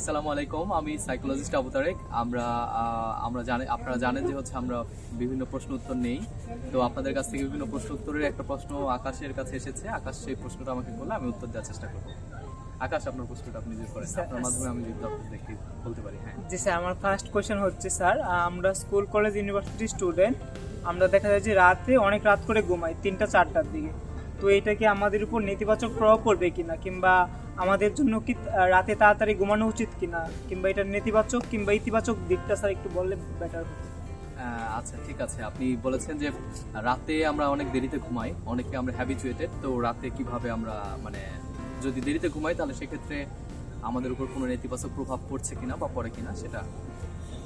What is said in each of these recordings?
আসসালামু আলাইকুম, আমি সাইকোলজিস্ট আবু তারেক। আপনারা জানেন যে হচ্ছে আমরা বিভিন্ন প্রশ্ন উত্তর নেই। তো আপনাদের কাছ থেকে বিভিন্ন প্রশ্ন উত্তরের একটা প্রশ্ন আকাশের কাছে এসেছে। আকাশ সেই প্রশ্নটা আমাকে করলে আমি উত্তর দেওয়ার চেষ্টা করব। আকাশ, আপনার প্রশ্নটা আপনি যদি করেন, আপনার মাধ্যমে আমি যদি আপনাদেরকে বলতে পারি। হ্যাঁ জি স্যার, আমার ফার্স্ট কোয়েশ্চেন হচ্ছে স্যার, আমরা স্কুল কলেজ ইউনিভার্সিটি স্টুডেন্ট, আমরা দেখা যায় যে রাতে অনেক রাত করে ঘুমাই 3টা-4টার দিকে। তো এটা কি আমাদের উপর নেতিবাচক প্রভাব পড়বে কিনা, কিংবা আমাদের জন্য কি রাতে তাড়াতাড়ি ঘুমানো উচিত কিনা, কিংবা এটার নেতিবাচক কিংবা ইতিবাচক দিকটা স্যার একটু বললে বেটার হতো। আচ্ছা, ঠিক আছে। আপনি বলেছেন যে রাতে আমরা অনেক দেরিতে ঘুমাই, অনেকে আমরা হ্যাবিচুয়েটেড। তো রাতে কিভাবে আমরা যদি দেরিতে ঘুমাই তাহলে সেক্ষেত্রে আমাদের উপর কোনো নেতিবাচক প্রভাব পড়ছে কিনা বা পড়ে কিনা সেটা।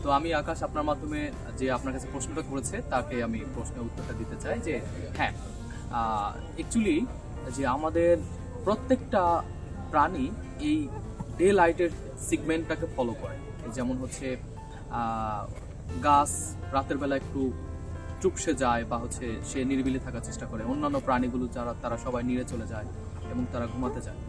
তো আমি আকাশ আপনার মাধ্যমে যে আপনার কাছে প্রশ্নটা করেছে তাকে আমি প্রশ্নের উত্তরটা দিতে চাই যে হ্যাঁ, অ্যাকচুয়ালি যে আমাদের প্রত্যেকটা প্রাণী এই ডে লাইটের সিগমেন্টটাকে ফলো করে। যেমন হচ্ছে গাছ রাতের বেলা একটু চুপসে যায় বা হচ্ছে সে নিরিবিলি থাকার চেষ্টা করে, অন্যান্য প্রাণীগুলো তারা সবাই নিড়ে চলে যায় এবং তারা ঘুমাতে যায়।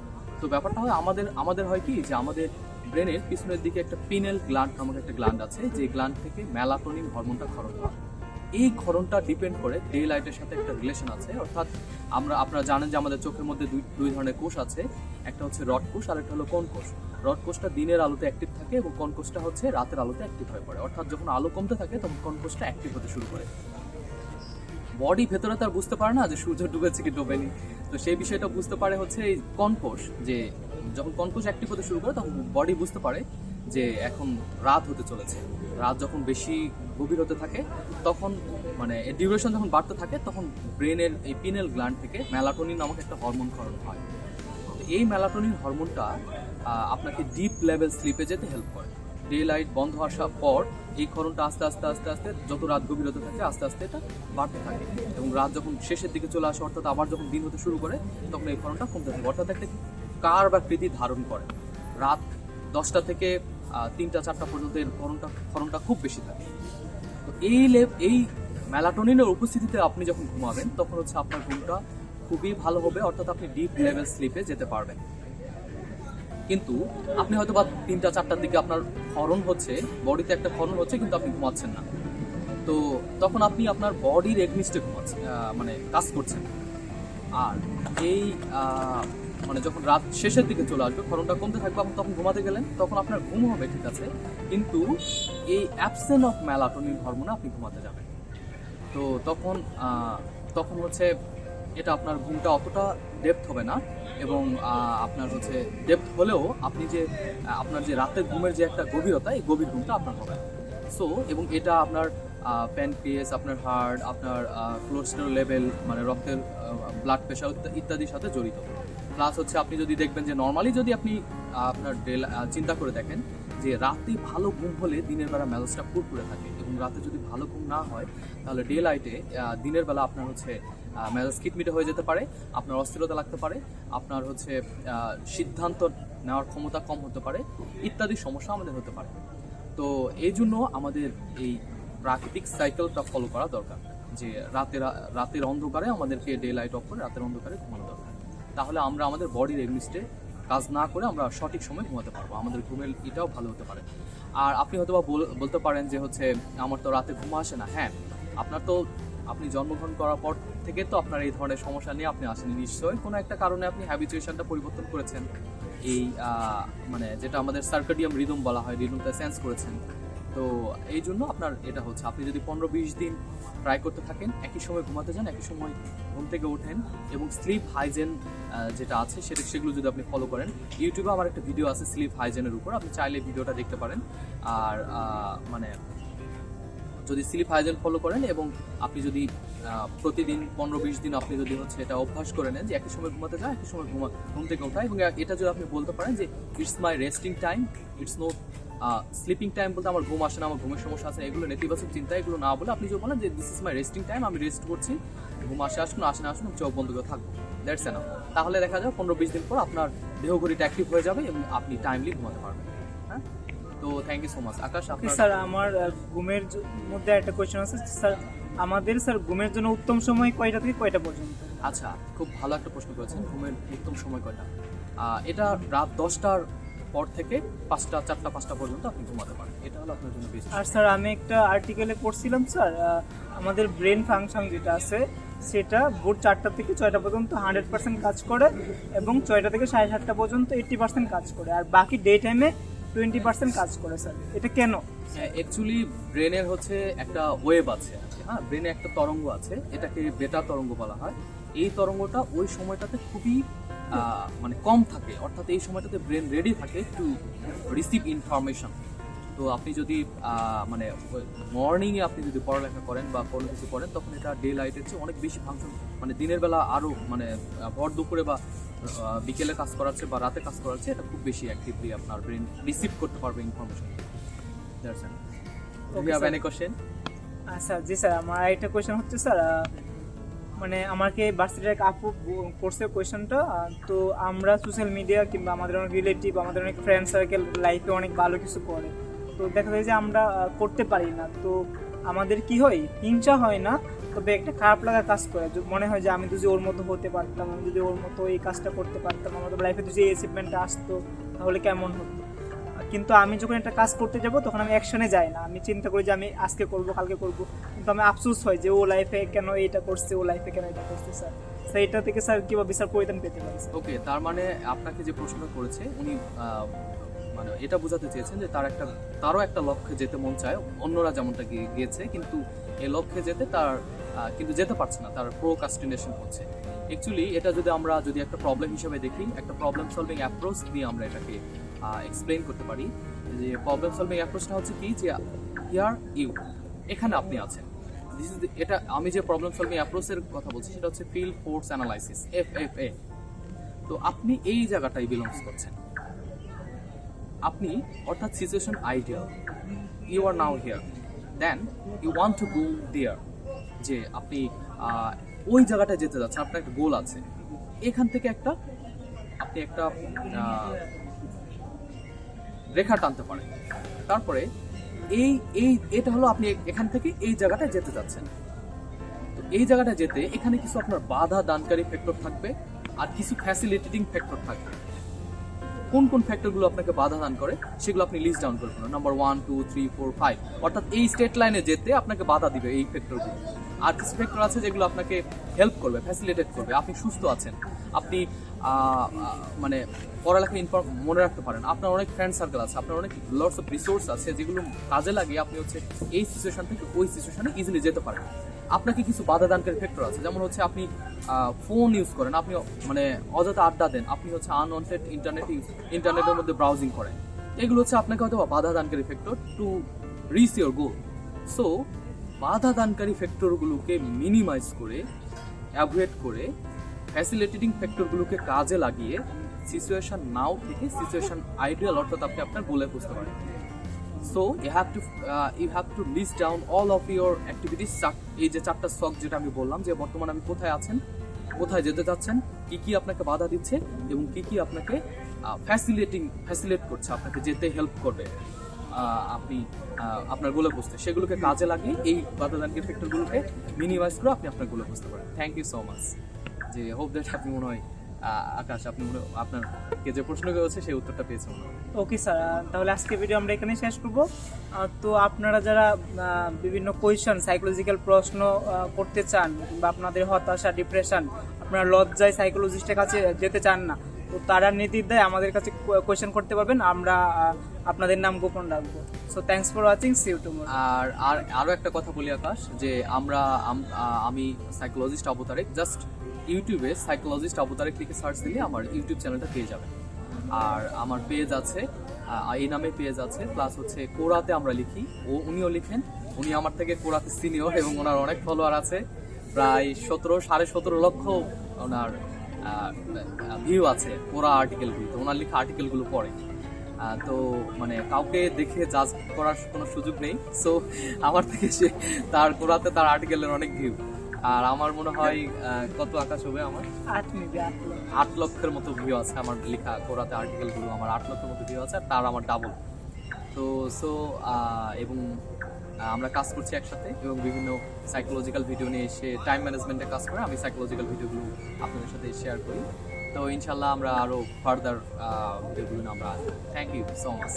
তো ব্যাপারটা হয় আমাদের হয় কি যে আমাদের ব্রেনের পিছনের দিকে একটা পিনেল গ্ল্যান্ড নামক একটা গ্ল্যান্ড আছে, যে গ্ল্যান্ড থেকে মেলাটোনিন হরমোনটা ক্ষরণ হয়। এই ক্ষরণটা ডিপেন্ড করে ডে লাইটের সাথে একটা রিলেশন আছে। অর্থাৎ আপনারা জানেন যে আমাদের চোখের মধ্যে দুই ধরনের কোষ আছে, একটা হচ্ছে রড কোষ আর একটা হলো কোন কোষ। রড কোষটা দিনের আলোতে অ্যাক্টিভ থাকে এবং কোন কোষটা হচ্ছে রাতের আলোতে অ্যাক্টিভ হয়ে পড়ে। অর্থাৎ যখন আলো কমতে থাকে তখন কোন কোষটা অ্যাক্টিভ হতে শুরু করে। বডি ভেতরে তার বুঝতে পারে না যে সূর্য ডুবেছে কি ডোবেনি। তো সেই বিষয়টা বুঝতে পারে হচ্ছে এই কনকোষ, যে যখন কনকোষ অ্যাক্টিভ হতে শুরু করে তখন বডি বুঝতে পারে যে এখন রাত হতে চলেছে। রাত যখন বেশি গভীর হতে থাকে তখন ডিউরেশন যখন বাড়তে থাকে তখন ব্রেনের এই পিনেল গ্ল্যান্ড থেকে মেলাটোনিন নামক একটা হরমোন ক্ষরণ হয়। এই মেলাটোনিন হরমোনটা আপনাকে ডিপ লেভেল স্লিপে যেতে হেল্প করে। ডে লাইট বন্ধ আসার পর এই ক্ষরণটা আস্তে আস্তে আস্তে আস্তে যত রাত গভীর হতে থাকে আস্তে আস্তে এটা বাড়তে থাকে এবং রাত যখন শেষের দিকে চলে আসে, অর্থাৎ আবার যখন দিন হতে শুরু করে, তখন এই ক্ষরণটা কমতে থাকে। অর্থাৎ একটা কার বা কৃতি ধারণ করে। রাত 10টা থেকে 3টা-4টা পর্যন্ত এর ক্ষরণটা খুব বেশি থাকে। তো এই মেলাটোনিনের উপস্থিতিতে আপনি যখন ঘুমাবেন তখন হচ্ছে আপনার ঘুমটা খুবই ভালো হবে, অর্থাৎ আপনি ডিপ লেভেল স্লিপে যেতে পারবেন। কিন্তু আপনি হয়তো বা 3টা-4টার দিকে আপনার ক্ষরণ হচ্ছে, বডিতে একটা ক্ষরণ হচ্ছে, কিন্তু আপনি ঘুমাচ্ছেন না। তো তখন আপনি আপনার বডির এগনিস্টে ঘুমাচ্ছেন, কাজ করছেন। আর এই যখন রাত শেষের দিকে চলে আসবে, ক্ষরণটা কমতে থাকবে, আপনি তখন ঘুমাতে গেলেন, তখন আপনার ঘুম হবে ঠিক আছে, কিন্তু এই অ্যাবসেন্স অফ মেলাটোনিন হরমোনে আপনি ঘুমাতে যাবেন। তো তখন হচ্ছে এটা আপনার ঘুমটা অতটা ডেপথ হবে না, এবং আপনার হচ্ছে ডেপথ হলেও আপনি যে আপনার যে রাতের ঘুমের যে একটা গভীরতা, এই গভীর ঘুমটা আপনার হবে না। এবং এটা আপনার প্যানক্রিয়াস, আপনার হার্ট, আপনার কোলেস্টেরল লেভেল, রক্তের ব্লাড প্রেশার ইত্যাদির সাথে জড়িত। প্লাস হচ্ছে আপনি যদি দেখবেন যে নর্মালি যদি আপনি আপনার চিন্তা করে দেখেন যে রাতে ভালো ঘুম হলে দিনের বেলা মেজাজটা ফুরফুরে থাকে, এবং রাতে যদি ভালো ঘুম না হয় তাহলে ডে লাইটে দিনের বেলা আপনার হচ্ছে মেজাজ খিটমিটে হয়ে যেতে পারে, আপনার অস্থিরতা লাগতে পারে, আপনার হচ্ছে সিদ্ধান্ত নেওয়ার ক্ষমতা কম হতে পারে, ইত্যাদি সমস্যা আমাদের হতে পারে। তো এই জন্য আমাদের এই প্রাকৃতিক সাইকেলটা ফলো করা দরকার, যে রাতের অন্ধকারে আমাদেরকে ডে লাইট অফ করে রাতের অন্ধকারে ঘুমানো দরকার। তাহলে আমরা আমাদের বডির এগনিস্টে কাজ না করে আমরা সঠিক সময় ঘুমাতে পারবো, আমাদের ঘুমের এটাও ভালো হতে পারে। আর আপনি হয়তো বলতে পারেন যে হচ্ছে আমার তো রাতে ঘুম আসে না। হ্যাঁ, আপনি জন্মগ্রহণ করার পর থেকে তো আপনার এই ধরনের সমস্যা নিয়ে আপনি আসেনি, নিশ্চয়ই কোনো একটা কারণে আপনি হ্যাবিচুয়েশনটা পরিবর্তন করেছেন। এই যেটা আমাদের সার্কাডিয়াম রিদম বলা হয়, রিদমটা সেন্স করেছেন। তো এই জন্য আপনার এটা হচ্ছে, আপনি যদি 15-20 দিন ট্রাই করতে থাকেন, একই সময় ঘুমাতে যান, একই সময় ঘুম থেকে ওঠেন, এবং স্লিপ হাইজেন যেটা আছে সেগুলো যদি আপনি ফলো করেন। ইউটিউবে আমার একটা ভিডিও আছে স্লিপ হাইজেনের উপর, আপনি চাইলে ভিডিওটা দেখতে পারেন। আর যদি স্লিপ হাইজেন ফলো করেন এবং আপনি যদি প্রতিদিন 15-20 দিন আপনি যদি হচ্ছে এটা অভ্যাস করে নেন যে একই সময় ঘুমাতে যায়, একই সময় ঘুম থেকে ওঠা, এবং এটা যদি আপনি বলতে পারেন যে it's my resting time, it's no sleeping time, বলতে আমার ঘুম আসে না, আমার ঘুমের সমস্যা আছে, এগুলো নেতিবাচক চিন্তা, এগুলো না বলে আপনি যদি বলেন যে this is my resting time, আমি রেস্ট করছি, ঘুম আসে না আসুন, চোখ বন্ধ করে থাকবো, দ্যাটস এনাফ। তাহলে দেখা যাবে 15-20 দিন পর আপনার দেহঘড়িটা অ্যাক্টিভ হয়ে যাবে এবং আপনি টাইমলি ঘুমাতে পারবেন। হ্যাঁ, তো thank you so much Akash. Sir, আমার ঘুমের মধ্যে একটা কোয়েশ্চেন আছে স্যার, আমাদের স্যার ঘুমের জন্য উত্তম সময় কয়টা থেকে কয়টা পর্যন্ত? আচ্ছা, খুব ভালো একটা প্রশ্ন করেছেন। ঘুমের উত্তম সময় কয়টা? এটা রাত 10টার পর থেকে 5টা 4টা 5টা পর্যন্ত আপনি ঘুমাতে পারেন। এটা হলো আপনার জন্য বেস্ট। আর স্যার আমি একটা আর্টিকেলে পড়ছিলাম স্যার, আমাদের ব্রেন ফাংশন যেটা আছে সেটা ভোর 4টা থেকে 6টা পর্যন্ত 100% কাজ করে, এবং 6টা থেকে 7:30টা পর্যন্ত 80% কাজ করে, আর বাকি ডে টাইমে 20% কাজ করে স্যার। এটা কেন? অ্যাকচুয়ালি ব্রেনের হচ্ছে একটা ওয়েভ আছে, হ্যাঁ, ব্রেনে একটা তরঙ্গ আছে, এটাকে বেটা তরঙ্গ বলা হয়। এই তরঙ্গটা ওই সময়টাতে খুবই মানে কম থাকে, অর্থাৎ এই সময়টাতে ব্রেন রেডি থাকে টু রিসিভ ইনফরমেশন। তো আপনি যদি মানে মর্নিংয়ে আপনি যদি পড়ালেখা করেন বা কোনো কিছু করেন, তখন এটা ডে লাইটের চেয়ে অনেক বেশি ফাংশন, মানে দিনের বেলা আরও মানে ভর দুপুরে বা বিকেলে কাজ করাচ্ছে বা রাতে কাজ করাচ্ছে, এটা খুব বেশি অ্যাক্টিভলি আপনার ব্রেন রিসিভ করতে পারবে ইনফরমেশন। Okay, sir. স্যার জি স্যার, আমার একটা কোয়েশ্চেন হচ্ছে স্যার, মানে আমাকে ভার্সিটির এক আপু করছে কোয়েশ্চেনটা। তো আমরা সোশ্যাল মিডিয়া কিংবা আমাদের অনেক রিলেটিভ, আমাদের অনেক ফ্রেন্ড সার্কেল লাইফে অনেক ভালো কিছু করে, তো দেখা যায় যে আমরা করতে পারি না। তো আমাদের কি হয়, হিংসা হয় না, তবে একটা খারাপ লাগা কাজ করে, মনে হয় যে আমি যদি ওর মতো হতে পারতাম, আমি যদি ওর মতো এই কাজটা করতে পারতাম, আমাদের লাইফে যদি এই অ্যাচিভমেন্টটা আসতো তাহলে কেমন হতো। কিন্তু আমি যখন একটা কাজ করতে যাব তখন আমি অ্যাকশনে যাই না, আমি চিন্তা করি যে আমি আজকে করব কালকে করব, কিন্তু আমি আফসোস হয় যে ও লাইফে কেন এইটা করছে, ও লাইফে কেন এটা করছে। স্যার সেইটা থেকে স্যার কীভাবে স্যার পরিত্রাণ পেতে পারি? ওকে, তার মানে আপনাকে যে প্রশ্নটা করেছে উনি মানে এটা বোঝাতে চেয়েছেন যে তারও একটা লক্ষ্যে যেতে মন চায়, অন্যরা যেমনটা গিয়েছে, কিন্তু এই লক্ষ্যে যেতে তার কিন্তু যেতে পারছে না, তার প্রোক্রাস্টিনেশন হচ্ছে। অ্যাকচুয়ালি এটা আমরা যদি একটা প্রবলেম হিসেবে দেখি, একটা প্রবলেম সলভিং অ্যাপ্রোচ দিয়ে আমরা এটাকে এক্সপ্লেইন করতে পারি। যে প্রবলেম সলভিং অ্যাপ্রোচটা হচ্ছে কি, যে হিয়ার ইউ, এখানে আপনি আছেন, এটা আমি যে প্রবলেম সলভিং অ্যাপ্রোচের কথা বলছি সেটা হচ্ছে ফিল্ড ফোর্স অ্যানালাইসিস, FFA। তো আপনি এই জায়গাটাই বিলংস করছেন, আপনি অর্থাৎ situation ideal, you are now here, then you want to go there, যে আপনি ওই জায়গাটায় যেতে যাচ্ছেন, আপনার একটা গোল আছে, এখান থেকে আপনি একটা রেখা টানতে পারেন। তারপরে এটা হলো আপনি এখান থেকে এই জায়গাটায় যেতে যাচ্ছেন। তো এই জায়গাটা যেতে এখানে কিছু আপনার বাধা দানকারী ফ্যাক্টর থাকবে আর কিছু ফ্যাসিলিটেটিং ফ্যাক্টর থাকবে। কোন কোন ফ্যাক্টরগুলো আপনাকে বাধা দান করে সেগুলো আপনি লিস্ট ডাউন করবেন, নাম্বার 1 2 3 4 5, অর্থাৎ এই স্টেট লাইনে যেতে আপনাকে বাধা দিবে এই ফ্যাক্টরগুলো। আর কিছু ফ্যাক্টর আছে যেগুলো আপনাকে হেল্প করবে, ফ্যাসিলিটেট করবে। আপনি সুস্থ আছেন, আপনি মানে পড়ালেখা মনে রাখতে পারেন, আপনার অনেক ফ্রেন্ড সার্কেল আছে, আপনার অনেক লটস অফ রিসোর্স আছে যেগুলো কাজে লাগিয়ে আপনি হচ্ছে এই সিচুয়েশন থেকে ওই সিচুয়েশনে ইজিলি যেতে পারেন। আপনাকে কিছু বাধা দানকারী ফ্যাক্টর আছে, যেমন হচ্ছে আপনি ফোন ইউজ করেন, আপনি মানে অযথা আড্ডা দেন, আপনি হচ্ছে আনওয়ান্টেড ইন্টারনেটের মধ্যে ব্রাউজিং করেন, এগুলো হচ্ছে আপনাকে হয়তো বাধা দানকারী factor to reach your goal. So বাধা দানকারী ফ্যাক্টরগুলোকে মিনিমাইজ করে, অ্যাভয়েড করে, ফ্যাসিলিটেটিং ফ্যাক্টরগুলোকে কাজে লাগিয়ে সিচুয়েশন নাও থেকে সিচুয়েশন আইডিয়াল, অর্থাৎ আপনি আপনার গোলে বুঝতে পারেন। So you have to list down all of your activities। এই যে 4টা শখ যেটা আমি বললাম, যে বর্তমানে আপনি কোথায় আছেন, কোথায় যেতে চাচ্ছেন, কি কি আপনাকে বাধা দিচ্ছে এবং কি কি আপনাকে ফ্যাসিলিটেট করছে, আপনাকে যেতে হেল্প করবে আপনি আপনার গোলে বুঝতে, সেগুলোকে কাজে লাগিয়ে এই বাধা দানকারী ফ্যাক্টরগুলোকে মিনিমাইজ করে আপনি আপনার গোলে বুঝতে পারেন। Thank you so much. যে হোপ দ্যাট আপনি মনে হয় আকাশ, আপনি আপনারকে যে প্রশ্ন করেছে সেই উত্তরটা পেয়েছেন। ওকে স্যার, তাহলে আজকে ভিডিও আমরা এখানে শেষ করব। তো আপনারা যারা বিভিন্ন কোয়েশ্চেন, সাইকোলজিক্যাল প্রশ্ন করতে চান, বা আপনাদের হতাশা, ডিপ্রেশন, আপনারা লজ্জায় সাইকোলজিস্টের কাছে যেতে চান না, তো তারা নির্দ্বিধায় আমাদের কাছে কোয়েশ্চেন করতে পারবেন, আমরা আপনাদের নাম গোপন রাখবো। So thanks for watching, see you tomorrow. আর আরো একটা কথা বলি আকাশ, যে আমি সাইকোলজিস্ট আবু তারেক, জাস্ট ইউটিউবে সাইকোলজিস্ট আবু তারেক লিখে সার্চ দিলে আমার ইউটিউব চ্যানেলটা পেয়ে যাবেন। আর আমার পেজ আছে, এই নামে পেজ আছে, প্লাস হচ্ছে কোরাতে আমরা লিখি, উনিও লিখেন, উনি আমার থেকে কোরাতে সিনিয়র এবং ওনার অনেক ফলোয়ার আছে, প্রায় 17.5 লক্ষ ওনার ভিউ আছে কোরা আর্টিকেলগুলো, তো ওনার লেখা আর্টিকেলগুলো পড়ে। তো মানে কাউকে দেখে জাজ করার কোনো সুযোগ নেই। সো আমার থেকে তার কোরাতে তার আর্টিকেলের অনেক ভিউ, আর আমার মনে হয় কত আকাশ হবে, আমার 8 লক্ষের মতো ভিউ আছে আমার লেখা কোরাতে আর্টিকেলগুলো, আমার 8 লক্ষের মতো ভিউ আছে, আর তার আমার ডাবল। তো এবং আমরা কাজ করছি একসাথে, এবং বিভিন্ন সাইকোলজিক্যাল ভিডিও নিয়ে এসে টাইম ম্যানেজমেন্টে কাজ করে, আমি সাইকোলজিক্যাল ভিডিওগুলো আপনাদের সাথে শেয়ার করি। তো ইনশাল্লাহ আমরা আরো ফার্দার ভিডিওগুলো আমরা থ্যাংক ইউ সো মাচ।